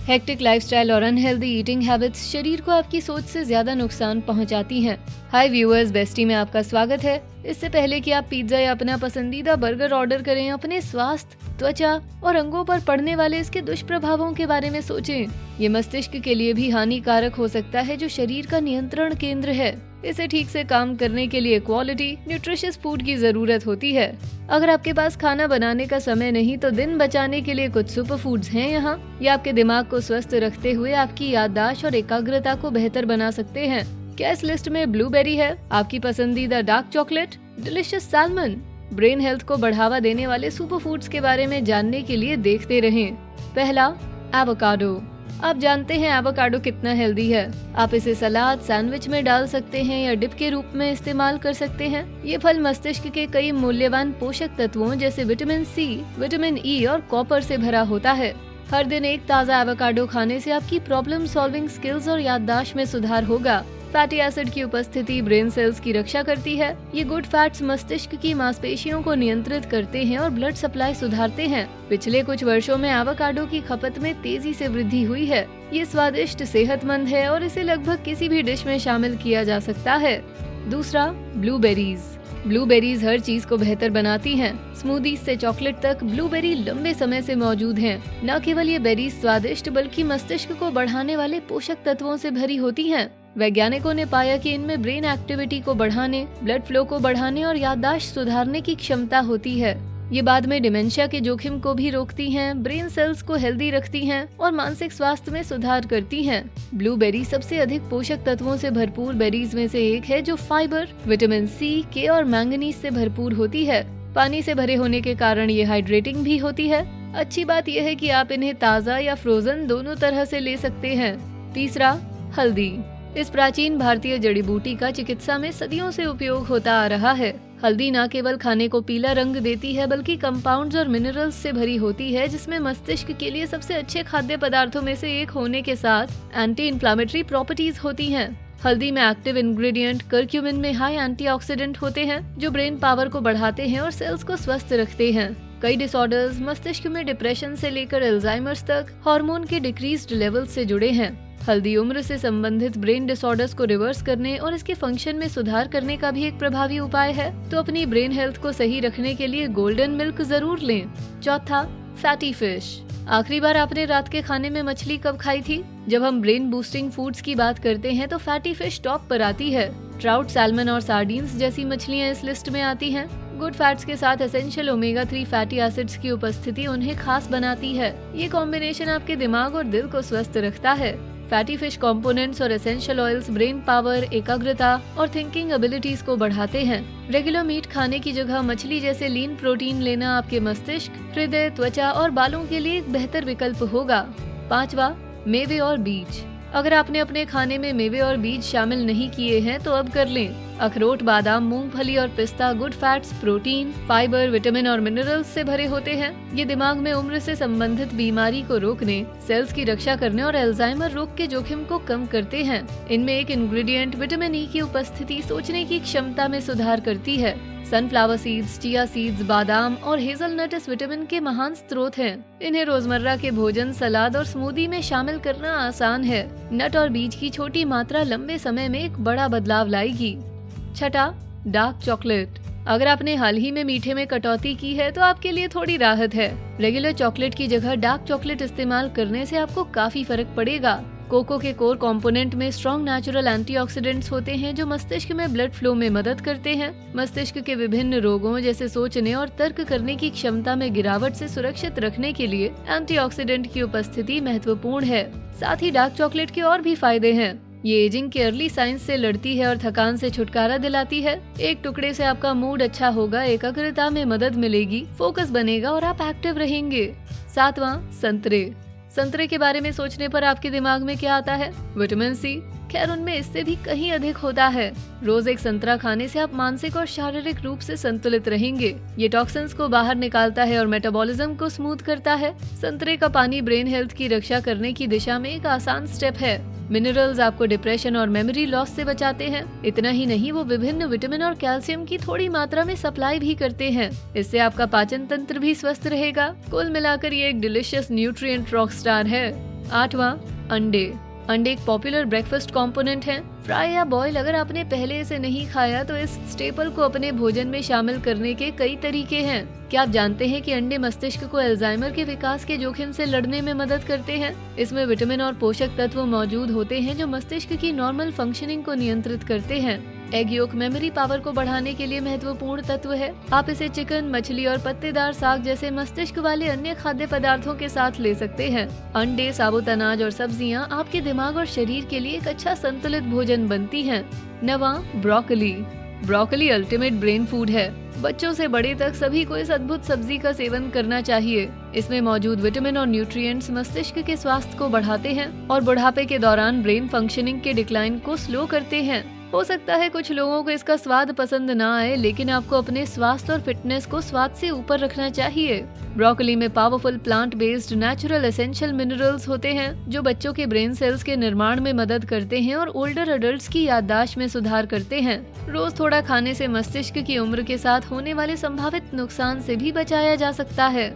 Hectic lifestyle और unhealthy eating habits शरीर को आपकी सोच से ज्यादा नुकसान पहुंचाती हैं। हाय व्यूअर्स, बेस्टी में आपका स्वागत है। इससे पहले कि आप पिज्जा या अपना पसंदीदा बर्गर ऑर्डर करें, अपने स्वास्थ्य, त्वचा और अंगों पर पड़ने वाले इसके दुष्प्रभावों के बारे में सोचें। ये मस्तिष्क के लिए भी हानिकारक हो सकता है, जो शरीर का नियंत्रण केंद्र है। इसे ठीक से काम करने के लिए क्वालिटी न्यूट्रिशियस फूड की जरूरत होती है। अगर आपके पास खाना बनाने का समय नहीं तो दिन बचाने के लिए कुछ सुपर फूड्स हैं यहाँ। ये आपके दिमाग को स्वस्थ रखते हुए आपकी याददाश्त और एकाग्रता को बेहतर बना सकते हैं। क्या इस लिस्ट में ब्लूबेरी है, आपकी पसंदीदा dark chocolate, delicious salmon? Brain health को बढ़ावा देने वाले सुपर फूड्स के बारे में जानने के लिए देखते रहें। पहला, एवोकाडो। आप जानते हैं एवोकाडो कितना हेल्दी है। आप इसे सलाद, सैंडविच में डाल सकते हैं या डिप के रूप में इस्तेमाल कर सकते हैं। ये फल मस्तिष्क के कई मूल्यवान पोषक तत्वों जैसे विटामिन सी, विटामिन ई और कॉपर से भरा होता है। हर दिन एक ताज़ा एवोकाडो खाने से आपकी प्रॉब्लम सॉल्विंग स्किल्स और याददाश्त में सुधार होगा। फैटी एसिड की उपस्थिति ब्रेन सेल्स की रक्षा करती है। ये गुड फैट्स मस्तिष्क की मांसपेशियों को नियंत्रित करते हैं और ब्लड सप्लाई सुधारते हैं। पिछले कुछ वर्षों में एवोकाडो की खपत में तेजी से वृद्धि हुई है। ये स्वादिष्ट, सेहतमंद है और इसे लगभग किसी भी डिश में शामिल किया जा सकता है। दूसरा, ब्लूबेरीज। ब्लूबेरीज हर चीज को बेहतर बनाती हैं। स्मूदीज से चॉकलेट तक ब्लूबेरी लंबे समय से मौजूद हैं। न केवल ये बेरीज स्वादिष्ट बल्कि मस्तिष्क को बढ़ाने वाले पोषक तत्वों से भरी होती हैं। वैज्ञानिकों ने पाया कि इनमें ब्रेन एक्टिविटी को बढ़ाने, ब्लड फ्लो को बढ़ाने और याददाश्त सुधारने की क्षमता होती है। ये बाद में डिमेंशिया के जोखिम को भी रोकती हैं, ब्रेन सेल्स को हेल्दी रखती हैं और मानसिक स्वास्थ्य में सुधार करती हैं। ब्लूबेरी सबसे अधिक पोषक तत्वों से भरपूर बेरीज में से एक है, जो फाइबर, विटामिन सी, के और मैंगनीज से भरपूर होती है। पानी से भरे होने के कारण ये हाइड्रेटिंग भी होती है। अच्छी बात यह है कि आप इन्हें ताज़ा या फ्रोजन दोनों तरह से ले सकते हैं। तीसरा, हल्दी। इस प्राचीन भारतीय जड़ी बूटी का चिकित्सा में सदियों से उपयोग होता आ रहा है। हल्दी न केवल खाने को पीला रंग देती है बल्कि कंपाउंड्स और मिनरल्स से भरी होती है, जिसमें मस्तिष्क के लिए सबसे अच्छे खाद्य पदार्थों में से एक होने के साथ एंटी इन्फ्लामेटरी प्रॉपर्टीज होती हैं। हल्दी में एक्टिव इंग्रेडिएंट करक्यूमिन में हाई एंटीऑक्सीडेंट होते हैं, जो ब्रेन पावर को बढ़ाते हैं और सेल्स को स्वस्थ रखते हैं। कई डिसऑर्डर्स, मस्तिष्क में डिप्रेशन से लेकर अल्जाइमर्स तक, हार्मोन के डिक्रीज्ड लेवल से जुड़े हैं। हल्दी उम्र से संबंधित ब्रेन डिसऑर्डर्स को रिवर्स करने और इसके फंक्शन में सुधार करने का भी एक प्रभावी उपाय है। तो अपनी ब्रेन हेल्थ को सही रखने के लिए गोल्डन मिल्क जरूर लें। चौथा, फैटी फिश। आखिरी बार आपने रात के खाने में मछली कब खाई थी? जब हम ब्रेन बूस्टिंग फूड्स की बात करते हैं तो फैटी फिश टॉप पर आती है। ट्राउट, सैल्मन और सार्डीन्स जैसी मछलियाँ इस लिस्ट में आती हैं। गुड फैट्स के साथ एसेंशियल ओमेगा 3 फैटी एसिड्स की उपस्थिति उन्हें खास बनाती है। ये कॉम्बिनेशन आपके दिमाग और दिल को स्वस्थ रखता है। फैटी फिश कंपोनेंट्स और एसेंशियल ऑयल्स ब्रेन पावर, एकाग्रता और थिंकिंग एबिलिटीज को बढ़ाते हैं। रेगुलर मीट खाने की जगह मछली जैसे लीन प्रोटीन लेना आपके मस्तिष्क, हृदय, त्वचा और बालों के लिए एक बेहतर विकल्प होगा। पांचवा, मेवे और बीज। अगर आपने अपने खाने में मेवे और बीज शामिल नहीं किए हैं तो अब कर लें। अखरोट, बादाम, मूंगफली और पिस्ता good fats, protein, fibre, vitamin और मिनरल्स से भरे होते हैं। ये दिमाग में उम्र से संबंधित बीमारी को रोकने, सेल्स की रक्षा करने और अल्जाइमर रोग के जोखिम को कम करते हैं। इनमें एक इंग्रेडिएंट विटामिन ई की उपस्थिति सोचने की क्षमता में सुधार करती है। सनफ्लावर सीड्स, चिया सीड्स, बादाम और हेजलनट इस विटामिन के महान स्रोत हैं। इन्हें रोजमर्रा के भोजन, सलाद और स्मूदी में शामिल करना आसान है। नट और बीज की छोटी मात्रा लंबे समय में एक बड़ा बदलाव लाएगी। छठा, डार्क चॉकलेट। अगर आपने हाल ही में मीठे में कटौती की है तो आपके लिए थोड़ी राहत है। रेगुलर चॉकलेट की जगह डार्क चॉकलेट इस्तेमाल करने से आपको काफी फर्क पड़ेगा। कोको के कोर कंपोनेंट में स्ट्रॉन्ग नेचुरल एंटीऑक्सीडेंट्स होते हैं, जो मस्तिष्क में ब्लड फ्लो में मदद करते हैं। मस्तिष्क के विभिन्न रोगों जैसे सोचने और तर्क करने की क्षमता में गिरावट से सुरक्षित रखने के लिए एंटीऑक्सीडेंट की उपस्थिति महत्वपूर्ण है। साथ ही डार्क चॉकलेट के और भी फायदे हैं। ये एजिंग के अर्ली साइंस से लड़ती है और थकान से छुटकारा दिलाती है। एक टुकड़े से आपका मूड अच्छा होगा, एकाग्रता में मदद मिलेगी, फोकस बनेगा और आप एक्टिव रहेंगे। सातवां, संतरे। संतरे के बारे में सोचने पर आपके दिमाग में क्या आता है? Vitamin C. खैर, उनमें इससे भी कहीं अधिक होता है। रोज एक संतरा खाने से आप मानसिक और शारीरिक रूप से संतुलित रहेंगे। ये टॉक्सिन्स को बाहर निकालता है और मेटाबॉलिज्म को स्मूथ करता है। संतरे का पानी ब्रेन हेल्थ की रक्षा करने की दिशा में एक आसान स्टेप है। मिनरल्स आपको डिप्रेशन और मेमोरी लॉस से बचाते हैं। इतना ही नहीं, वो विभिन्न विटामिन और कैल्शियम की थोड़ी मात्रा में सप्लाई भी करते हैं। इससे आपका पाचन तंत्र भी स्वस्थ रहेगा। कुल मिलाकर ये एक डिलीशियस न्यूट्रिएंट रॉक स्टार है। 8वां, अंडे। अंडे एक पॉपुलर ब्रेकफास्ट कंपोनेंट हैं। फ्राई या बॉयल अगर आपने पहले इसे नहीं खाया तो इस स्टेपल को अपने भोजन में शामिल करने के कई तरीके हैं। क्या आप जानते हैं कि अंडे मस्तिष्क को अल्जाइमर के विकास के जोखिम से लड़ने में मदद करते हैं? इसमें विटामिन और पोषक तत्व मौजूद होते हैं जो मस्तिष्क की नॉर्मल फंक्शनिंग को नियंत्रित करते हैं। एग योक मेमोरी पावर को बढ़ाने के लिए महत्वपूर्ण तत्व है। आप इसे चिकन, मछली और पत्तेदार साग जैसे मस्तिष्क वाले अन्य खाद्य पदार्थों के साथ ले सकते हैं। अंडे, साबुत अनाज और सब्जियां आपके दिमाग और शरीर के लिए एक अच्छा संतुलित भोजन बनती हैं। 9वां, broccoli. Broccoli ultimate brain food है। बच्चों से बड़े तक सभी को इस अद्भुत सब्जी का सेवन करना चाहिए। इसमें मौजूद विटामिन और न्यूट्रिएंट्स मस्तिष्क के स्वास्थ्य को बढ़ाते हैं और बुढ़ापे के दौरान ब्रेन फंक्शनिंग के डिक्लाइन को स्लो करते हैं। हो सकता है कुछ लोगों को इसका स्वाद पसंद ना आए, लेकिन आपको अपने स्वास्थ्य और फिटनेस को स्वाद से ऊपर रखना चाहिए। ब्रोकली में powerful plant based natural essential minerals होते हैं जो बच्चों के ब्रेन सेल्स के निर्माण में मदद करते हैं और ओल्डर एडल्ट्स की याददाश्त में सुधार करते हैं। रोज थोड़ा खाने से मस्तिष्क की उम्र के साथ होने वाले संभावित नुकसान से भी बचाया जा सकता है।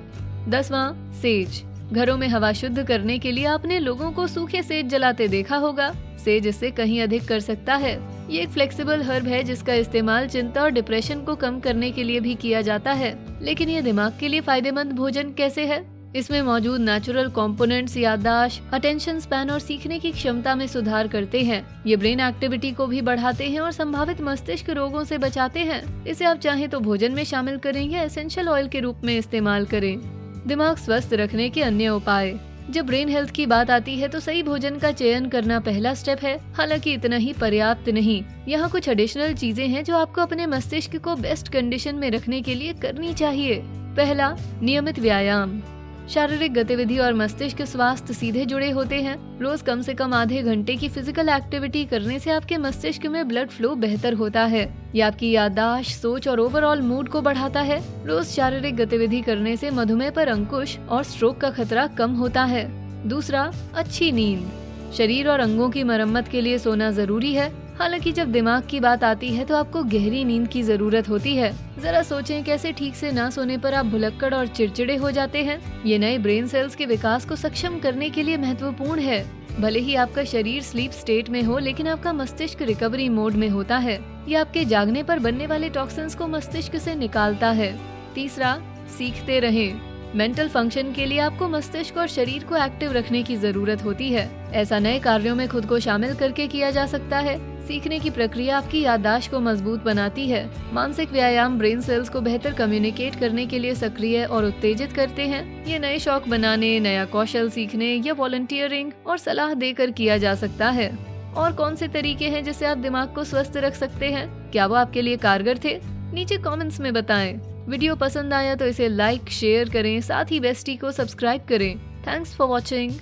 10वां, सेज। घरों में हवा शुद्ध करने के लिए आपने लोगों को सूखे सेज जलाते देखा होगा। सेज इससे कहीं अधिक कर सकता है। ये एक फ्लेक्सिबल हर्ब है जिसका इस्तेमाल चिंता और डिप्रेशन को कम करने के लिए भी किया जाता है। लेकिन ये दिमाग के लिए फायदेमंद भोजन कैसे है? इसमें मौजूद नेचुरल कंपोनेंट्स याददाश्त, अटेंशन स्पैन और सीखने की क्षमता में सुधार करते हैं। ये ब्रेन एक्टिविटी को भी बढ़ाते हैं और संभावित मस्तिष्क रोगों से बचाते हैं। इसे आप चाहें तो भोजन में शामिल करें या एसेंशियल ऑयल के रूप में इस्तेमाल करें। दिमाग स्वस्थ रखने के अन्य उपाय। जब ब्रेन हेल्थ की बात आती है तो सही भोजन का चयन करना पहला स्टेप है। हालांकि इतना ही पर्याप्त नहीं। यहाँ कुछ एडिशनल चीजें हैं जो आपको अपने मस्तिष्क को बेस्ट कंडीशन में रखने के लिए करनी चाहिए। पहला, नियमित व्यायाम। शारीरिक गतिविधि और मस्तिष्क स्वास्थ्य सीधे जुड़े होते हैं। रोज कम से कम आधे घंटे की फिजिकल एक्टिविटी करने से आपके मस्तिष्क में ब्लड फ्लो बेहतर होता है। ये आपकी याददाश्त, सोच और ओवरऑल मूड को बढ़ाता है। रोज शारीरिक गतिविधि करने से मधुमेह पर अंकुश और स्ट्रोक का खतरा कम होता है। दूसरा, अच्छी नींद। शरीर और अंगों की मरम्मत के लिए सोना जरूरी है। हालांकि जब दिमाग की बात आती है तो आपको गहरी नींद की जरूरत होती है। जरा सोचें कैसे ठीक से ना सोने पर आप भुलक्कड़ और चिड़चिड़े हो जाते हैं। ये नए ब्रेन सेल्स के विकास को सक्षम करने के लिए महत्वपूर्ण है। भले ही आपका शरीर स्लीप स्टेट में हो, लेकिन आपका मस्तिष्क रिकवरी मोड में होता है। ये आपके जागने पर बनने वाले टॉक्सिन्स को मस्तिष्क से निकालता है। तीसरा, सीखते रहें। मेंटल फंक्शन के लिए आपको मस्तिष्क और शरीर को एक्टिव रखने की जरूरत होती है। ऐसा नए कार्यों में खुद को शामिल करके किया जा सकता है। सीखने की प्रक्रिया आपकी याददाश्त को मजबूत बनाती है। मानसिक व्यायाम ब्रेन सेल्स को बेहतर कम्युनिकेट करने के लिए सक्रिय और उत्तेजित करते हैं। ये नए शौक बनाने, नया कौशल सीखने या वॉलंटियरिंग और सलाह देकर किया जा सकता है। और कौन से तरीके हैं जिससे आप दिमाग को स्वस्थ रख सकते हैं? क्या वो आपके लिए कारगर थे? नीचे कमेंट्स में बताएं। वीडियो पसंद आया तो इसे लाइक, शेयर करें। साथ ही बेस्टी को सब्सक्राइब करें। Thanks for watching.